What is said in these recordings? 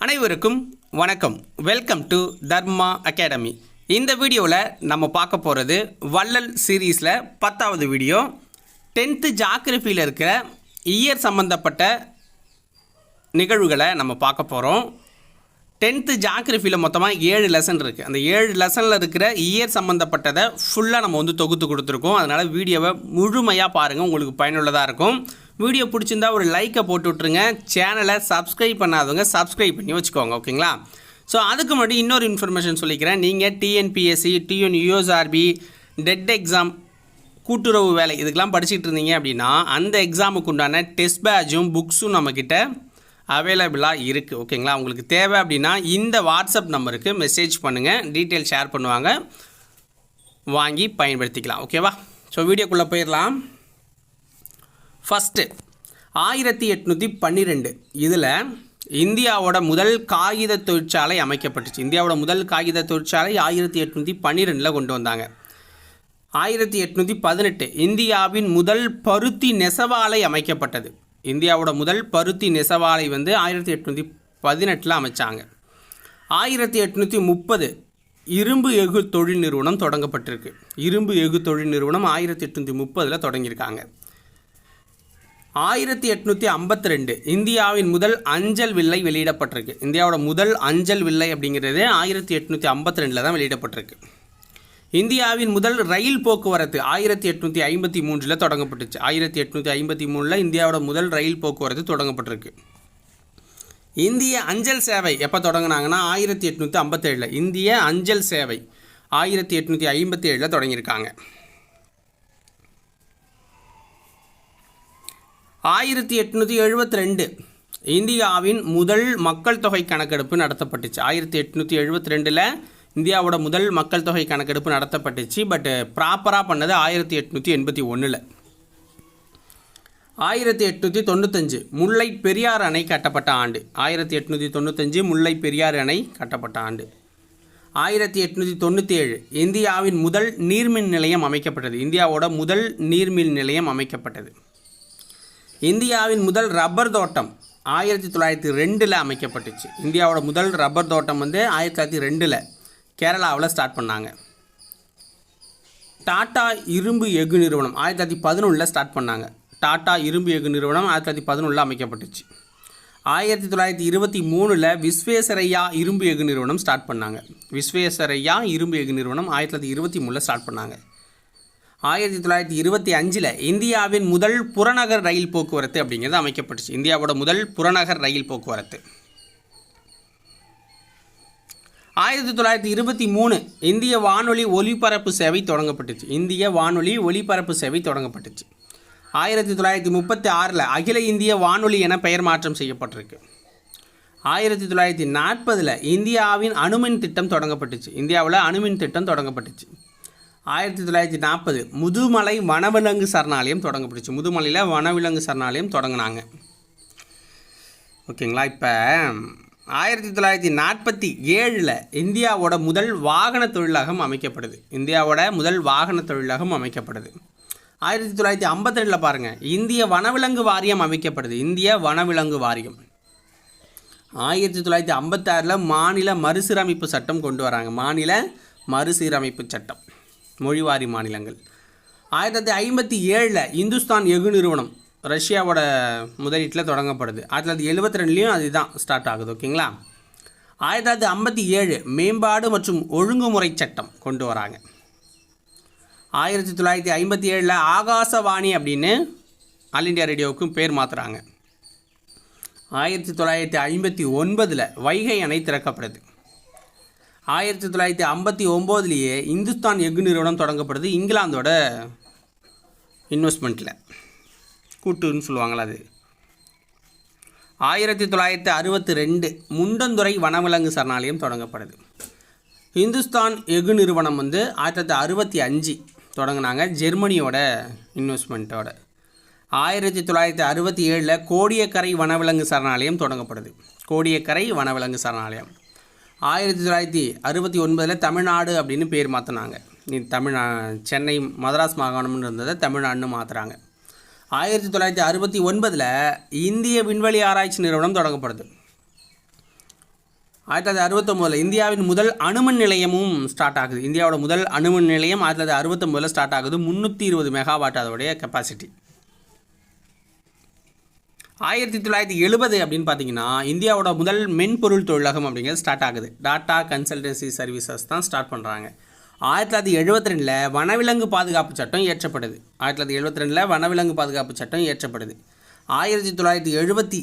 அனைவருக்கும் வணக்கம். Welcome to Dharma academy. இந்த வீடியோவில் நம்ம பார்க்க போகிறது வள்ளல் சீரீஸில் 10வது வீடியோ. 10th ஜாகிரஃபியில் இருக்கிற இயர் சம்மந்தப்பட்ட நிகழ்வுகளை நம்ம பார்க்க போகிறோம். 10th ஜாகிரஃபியில் மொத்தமாக 7 லெசன் இருக்குது. அந்த 7 லெசனில் இருக்கிற இயர் சம்மந்தப்பட்டதை ஃபுல்லாக நம்ம தொகுத்து கொடுத்துருக்கோம். அதனால் வீடியோவை முழுமையாக பாருங்கள், உங்களுக்கு பயனுள்ளதாக இருக்கும். வீடியோ பிடிச்சிருந்தா ஒரு லைக்கை போட்டு விட்ருங்க. சேனலை சப்ஸ்கிரைப் பண்ணாதவங்க சப்ஸ்கிரைப் பண்ணி வச்சுக்கோங்க, ஓகேங்களா? ஸோ அதுக்கு முன்னாடி இன்னொரு இன்ஃபர்மேஷன் சொல்லிக்கிறேன். நீங்கள் டிஎன்பிஎஸ்சி, யூஎஸ்ஆர்பி, டெட் எக்ஸாம், கூட்டுறவு வேலை இதுக்கெல்லாம் படிச்சுட்டு இருந்தீங்க அப்படின்னா அந்த எக்ஸாமுக்கு உண்டான டெஸ்ட் பேட்சும் புக்ஸும் நம்மக்கிட்ட அவைலபிளாக இருக்குது, ஓகேங்களா? உங்களுக்கு தேவை அப்படின்னா இந்த வாட்ஸ்அப் நம்பருக்கு மெசேஜ் பண்ணுங்கள், டீட்டெயில் ஷேர் பண்ணுவாங்க, வாங்கி பயன்படுத்திக்கலாம், ஓகேவா? ஸோ வீடியோக்குள்ளே போயிடலாம். ஃபஸ்ட்டு 1812 இதில் இந்தியாவோட முதல் காகித தொழிற்சாலை அமைக்கப்பட்டுச்சு. இந்தியாவோட முதல் காகித தொழிற்சாலை 1812 கொண்டு வந்தாங்க. 1818 இந்தியாவின் முதல் பருத்தி நெசவாலை அமைக்கப்பட்டது. இந்தியாவோட முதல் பருத்தி நெசவாலை 1818 அமைச்சாங்க. 1830 இரும்பு எஃகு தொழில் நிறுவனம் தொடங்கப்பட்டிருக்கு. இரும்பு எஃகு தொழில் நிறுவனம் 1830 தொடங்கியிருக்காங்க. 1852 இந்தியாவின் முதல் அஞ்சல் வில்லை வெளியிடப்பட்டிருக்கு. இந்தியாவோட முதல் அஞ்சல் வில்லை அப்படிங்கிறது 1852 தான் வெளியிடப்பட்டிருக்கு. இந்தியாவின் முதல் ரயில் போக்குவரத்து 1853 தொடங்கப்பட்டுச்சு. 1853 இந்தியாவோட முதல் ரயில் போக்குவரத்து தொடங்கப்பட்டிருக்கு. இந்திய அஞ்சல் சேவை எப்போ தொடங்கினாங்கன்னா 1857. இந்திய அஞ்சல் சேவை 1857 தொடங்கியிருக்காங்க. 1872 இந்தியாவின் முதல் மக்கள் தொகை கணக்கெடுப்பு நடத்தப்பட்டுச்சு. 1872 இந்தியாவோட முதல் மக்கள் தொகை கணக்கெடுப்பு நடத்தப்பட்டுச்சு. பட் ப்ராப்பராக பண்ணது 1881. 1895 முல்லை பெரியாறு அணை கட்டப்பட்ட ஆண்டு. 1895 முல்லை பெரியாறு அணை கட்டப்பட்ட ஆண்டு. 1897 இந்தியாவின் முதல் நீர்மின் நிலையம் அமைக்கப்பட்டது. இந்தியாவோட முதல் நீர்மின் நிலையம் அமைக்கப்பட்டது. இந்தியாவின் முதல் ரப்பர் தோட்டம் 1902 அமைக்கப்பட்டுச்சு. இந்தியாவோட முதல் ரப்பர் தோட்டம் 1902 கேரளாவில் ஸ்டார்ட் பண்ணாங்க. டாடா இரும்பு எஃகு நிறுவனம் 1911 ஸ்டார்ட் பண்ணாங்க. டாடா இரும்பு எஃகு நிறுவனம் 1911 அமைக்கப்பட்டுச்சு. 1923 விஸ்வேஸ்வரையா இரும்பு எஃகு நிறுவனம் ஸ்டார்ட் பண்ணாங்க. விஸ்வேஸ்வரையா இரும்பு எஃகு நிறுவனம் 1923 ஸ்டார்ட் பண்ணாங்க. 1925 இந்தியாவின் முதல் புறநகர் ரயில் போக்குவரத்து அப்படிங்கிறது அமைக்கப்பட்டுச்சு. இந்தியாவோட முதல் புறநகர் ரயில் போக்குவரத்து. 1923 இந்திய வானொலி ஒலிபரப்பு சேவை தொடங்கப்பட்டுச்சு. இந்திய வானொலி ஒலிபரப்பு சேவை தொடங்கப்பட்டுச்சு. 1936 அகில இந்திய வானொலி என பெயர் மாற்றம் செய்யப்பட்டிருக்கு. 1940 இந்தியாவின் அணுமின் திட்டம் தொடங்கப்பட்டுச்சு. இந்தியாவில் அணுமின் திட்டம் தொடங்கப்பட்டுச்சு. 1940 முதுமலை வனவிலங்கு சரணாலயம் தொடங்கப்பட்டுச்சு. முதுமலையில் வனவிலங்கு சரணாலயம் தொடங்கினாங்க, ஓகேங்களா? இப்போ 1947 இந்தியாவோட முதல் வாகன தொழிலகம் அமைக்கப்படுது. இந்தியாவோட முதல் வாகன தொழிலகம் அமைக்கப்படுது. 1952 பாருங்கள், இந்திய வனவிலங்கு வாரியம் அமைக்கப்படுது. இந்திய வனவிலங்கு வாரியம். 1956 மாநில மறுசீரமைப்பு சட்டம் கொண்டு வராங்க. மாநில மறுசீரமைப்பு சட்டம், மொழிவாரி மாநிலங்கள். 1957 இந்துஸ்தான் எஃகு நிறுவனம் ரஷ்யாவோட முதலீட்டில் தொடங்கப்படுது. 1972 அதுதான் ஸ்டார்ட் ஆகுது, ஓகேங்களா? 1957 மேம்பாடு மற்றும் ஒழுங்குமுறை சட்டம் கொண்டு வராங்க. 1957 ஆகாசவாணி அப்படின்னு ஆல் இண்டியா ரேடியோவுக்கும் பேர் மாற்றுறாங்க. 1959 வைகை அணை திறக்கப்படுது. 1959 இந்துஸ்தான் எஃகு நிறுவனம் தொடங்கப்படுது. இங்கிலாந்தோட இன்வெஸ்ட்மெண்ட்டில் கூட்டுன்னு சொல்லுவாங்களா அது. 1962 முண்டந்துறை வனவிலங்கு சரணாலயம் தொடங்கப்படுது. இந்துஸ்தான் எஃகு நிறுவனம் 1965 தொடங்கினாங்க, ஜெர்மனியோட இன்வெஸ்ட்மெண்ட்டோட. 1967 கோடியக்கரை வனவிலங்கு சரணாலயம் தொடங்கப்படுது. கோடியக்கரை வனவிலங்கு சரணாலயம். 1969 தமிழ்நாடு அப்படின்னு பேர் மாற்றினாங்க. சென்னை மதராஸ் மாகாணம்னு இருந்ததை தமிழ்நாடுன்னு மாற்றுறாங்க. 1969 இந்திய விண்வெளி ஆராய்ச்சி நிறுவனம் தொடங்கப்படுது. 1969 இந்தியாவின் முதல் அணுமின் நிலையமும் ஸ்டார்ட் ஆகுது. இந்தியாவோட முதல் அணுமின் நிலையம் 1969 ஸ்டார்ட் ஆகுது. 320 மெகாவாட் அதோடைய கெப்பாசிட்டி. 1970 அப்படின்னு பார்த்தீங்கன்னா இந்தியாவோட முதல் மென்பொருள் தொழிலகம் அப்படிங்கிறது ஸ்டார்ட் ஆகுது. டாட்டா கன்சல்டன்சி சர்வீசஸ் தான் ஸ்டார்ட் பண்ணுறாங்க. 1972 வனவிலங்கு பாதுகாப்பு சட்டம் இயற்றப்படுது. 1972 வனவிலங்கு பாதுகாப்பு சட்டம் இயற்றப்படுது. 1972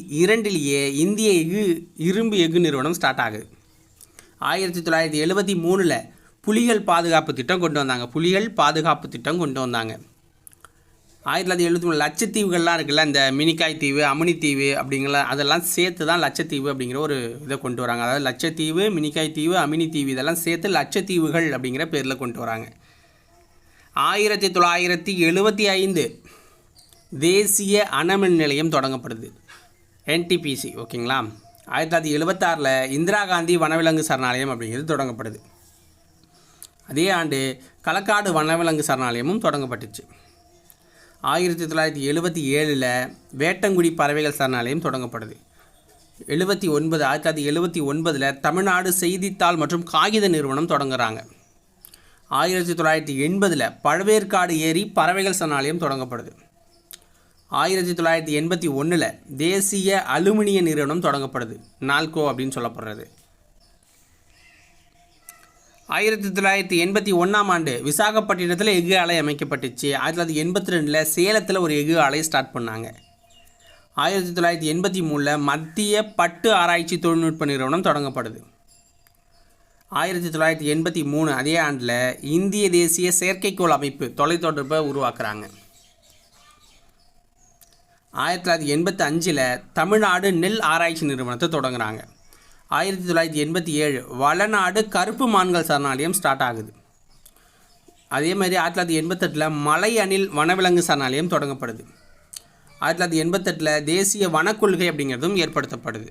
இந்திய இரும்பு எஃகு நிறுவனம் ஸ்டார்ட் ஆகுது. 1973 புலிகள் பாதுகாப்பு திட்டம் கொண்டு வந்தாங்க. 1973 லட்சத்தீவுகள்லாம் இருக்குல்ல, இந்த மினிக்காய் தீவு, அமினி தீவு அப்படிங்கிற அதெல்லாம் சேர்த்து தான் லட்சத்தீவு அப்படிங்கிற ஒரு இதை கொண்டு வராங்க. அதாவது லட்சத்தீவு, மினிக்காய் தீவு, அமினி தீவு இதெல்லாம் சேர்த்து லட்சத்தீவுகள் அப்படிங்கிற பேரில் கொண்டு வராங்க. 1975 தேசிய அணுமின் நிலையம் தொடங்கப்படுது, NTPC. ஓகேங்களா. 1976 இந்திரா காந்தி வனவிலங்கு சரணாலயம் அப்படிங்கிறது தொடங்கப்படுது. அதே ஆண்டு களக்காடு வனவிலங்கு சரணாலயமும் தொடங்கப்பட்டுச்சு. 1977 வேட்டங்குடி பறவைகள் சரணாலயம் தொடங்கப்படுது. 1979 தமிழ்நாடு செய்தித்தாள் மற்றும் காகித நிறுவனம் தொடங்குறாங்க. 1980 பழவேற்காடு ஏரி பறவைகள் சரணாலயம் தொடங்கப்படுது. 1981 தேசிய அலுமினிய நிறுவனம் தொடங்கப்படுது, நால்கோ அப்படின்னு சொல்லப்படுறது. 1981 ஆண்டு விசாகப்பட்டினத்தில் எஃகு ஆலை அமைக்கப்பட்டுச்சு. 1982 சேலத்தில் ஒரு எஃகு ஆலை ஸ்டார்ட் பண்ணாங்க. 1983 மத்திய பட்டு ஆராய்ச்சி தொழில்நுட்ப நிறுவனம் தொடங்கப்படுது. 1983 அதே ஆண்டில் இந்திய தேசிய செயற்கைக்கோள் அமைப்பு தொலைத்தொடர்பை உருவாக்குறாங்க. 1985 தமிழ்நாடு நெல் ஆராய்ச்சி நிறுவனத்தை தொடங்குறாங்க. 1987 வளநாடு கருப்பு மான்கள் சரணாலயம் ஸ்டார்ட் ஆகுது. அதே மாதிரி 1988 மலை அணில் வனவிலங்கு சரணாலயம் தொடங்கப்படுது. 1988 தேசிய வனக்கொள்கை அப்படிங்கிறதும் ஏற்படுத்தப்படுது.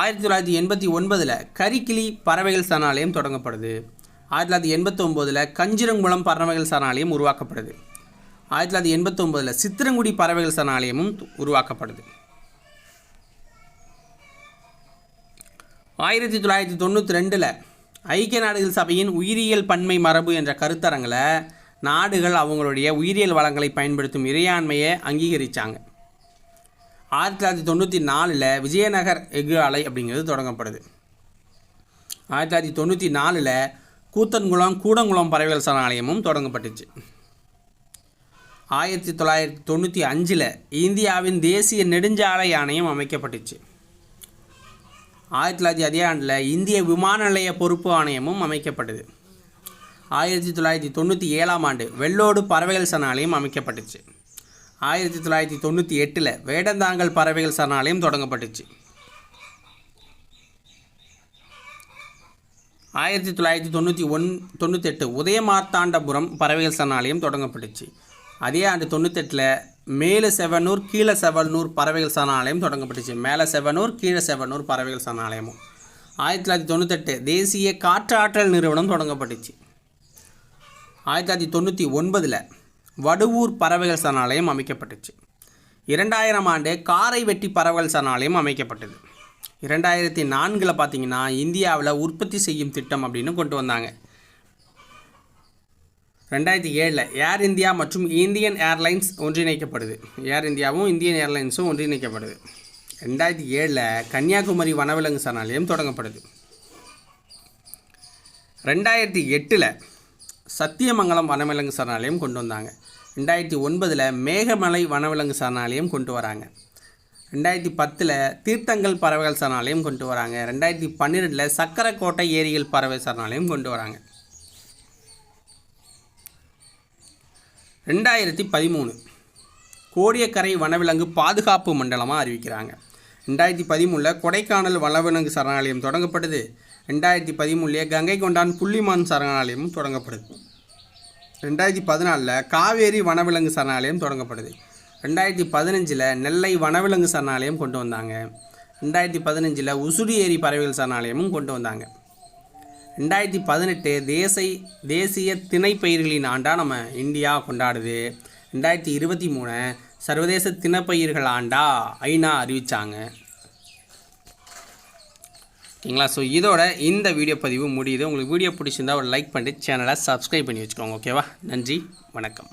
1989 கரிக்கிளி பறவைகள் சரணாலயம் தொடங்கப்படுது. 1989 கஞ்சிரங்குளம் பறவைகள் சரணாலயம் உருவாக்கப்படுது. 1989 சித்திரங்குடி பறவைகள் சரணாலயமும் உருவாக்கப்படுது. 1992 ஐக்கிய நாடுகள் சபையின் உயிரியல் பன்மை மரபு என்ற கருத்தரங்கில் நாடுகள் அவங்களுடைய உயிரியல் வளங்களை பயன்படுத்தும் இறையாண்மையை அங்கீகரித்தாங்க. 1994 விஜயநகர் எஃகு ஆலை அப்படிங்கிறது தொடங்கப்படுது. 1994 கூத்தன்குளம் கூடங்குளம் பறவைகள் சரணாலயமும் தொடங்கப்பட்டுச்சு. 1995 இந்தியாவின் தேசிய நெடுஞ்சாலை ஆணையம் அமைக்கப்பட்டுச்சு. 1900 அதே ஆண்டில் இந்திய விமான நிலைய பொறுப்பு ஆணையமும் அமைக்கப்பட்டது. 1997 ஆண்டு வெள்ளோடு பறவைகள் சரணாலயம் அமைக்கப்பட்டுச்சு. 1998 வேடந்தாங்கல் பறவைகள் சரணாலயம் தொடங்கப்பட்டுச்சு. 1998 உதயமார்த்தாண்டபுரம் பறவைகள் சரணாலயம் தொடங்கப்பட்டுச்சு. அதே ஆண்டு 98 மேலே செவனூர் கீழே செவனூர் பறவைகள் சரணாலயம் தொடங்கப்பட்டுச்சு. மேலே செவனூர் கீழே செவனூர் பறவைகள் சரணாலயமும். 1998 தேசிய காற்றாற்றல் நிறுவனம் தொடங்கப்பட்டுச்சு. 1999 வடுவூர் பறவைகள் சரணாலயம் அமைக்கப்பட்டுச்சு. 2000 ஆண்டு காரை வெட்டி பறவைகள் சரணாலயம் அமைக்கப்பட்டது. 2004 பார்த்தீங்கன்னா இந்தியாவில் உற்பத்தி செய்யும் திட்டம் அப்படின்னு கொண்டு வந்தாங்க. 2007 ஏர் இந்தியா மற்றும் இந்தியன் ஏர்லைன்ஸ் ஒன்றிணைக்கப்படுது. ஏர் இந்தியாவும் இந்தியன் ஏர்லைன்ஸும் ஒன்றிணைக்கப்படுது. 2007 கன்னியாகுமரி வனவிலங்கு சரணாலயம் தொடங்கப்படுது. 2008 சத்தியமங்கலம் வனவிலங்கு சரணாலயம் கொண்டு வந்தாங்க. 2009 மேகமலை வனவிலங்கு சரணாலயம் கொண்டு வராங்க. 2010 தீர்த்தங்கல் பறவைகள் சரணாலயம் கொண்டு வராங்க. 2012 சக்கரக்கோட்டை ஏரிகள் பறவை சரணாலயம் கொண்டு வராங்க. 2013 கோடியக்கரை வனவிலங்கு பாதுகாப்பு மண்டலமாக அறிவிக்கிறாங்க. 2013 கொடைக்கானல் வனவிலங்கு சரணாலயம் தொடங்கப்படுது. 2013 கங்கை கொண்டான் புள்ளிமான் சரணாலயமும் தொடங்கப்படுது. 2014 காவேரி வனவிலங்கு சரணாலயம் தொடங்கப்படுது. 2015 நெல்லை வனவிலங்கு சரணாலயம் கொண்டு வந்தாங்க. 2015 உசுடி ஏரி பறவைகள் சரணாலயமும் கொண்டு வந்தாங்க. 2018 தேசிய திணைப்பயிர்களின் ஆண்டாக நம்ம இந்தியா கொண்டாடுது. 2023 சர்வதேச திணைப்பயிர்கள் ஆண்டாக ஐநா அறிவித்தாங்க. ஓகேங்களா. ஸோ இதோட இந்த வீடியோ பதிவு முடியுது. உங்களுக்கு வீடியோ பிடிச்சிருந்தா ஒரு லைக் பண்ணிட்டு சேனலை சப்ஸ்கிரைப் பண்ணி வச்சுக்கோங்க. ஓகேவா. நன்றி, வணக்கம்.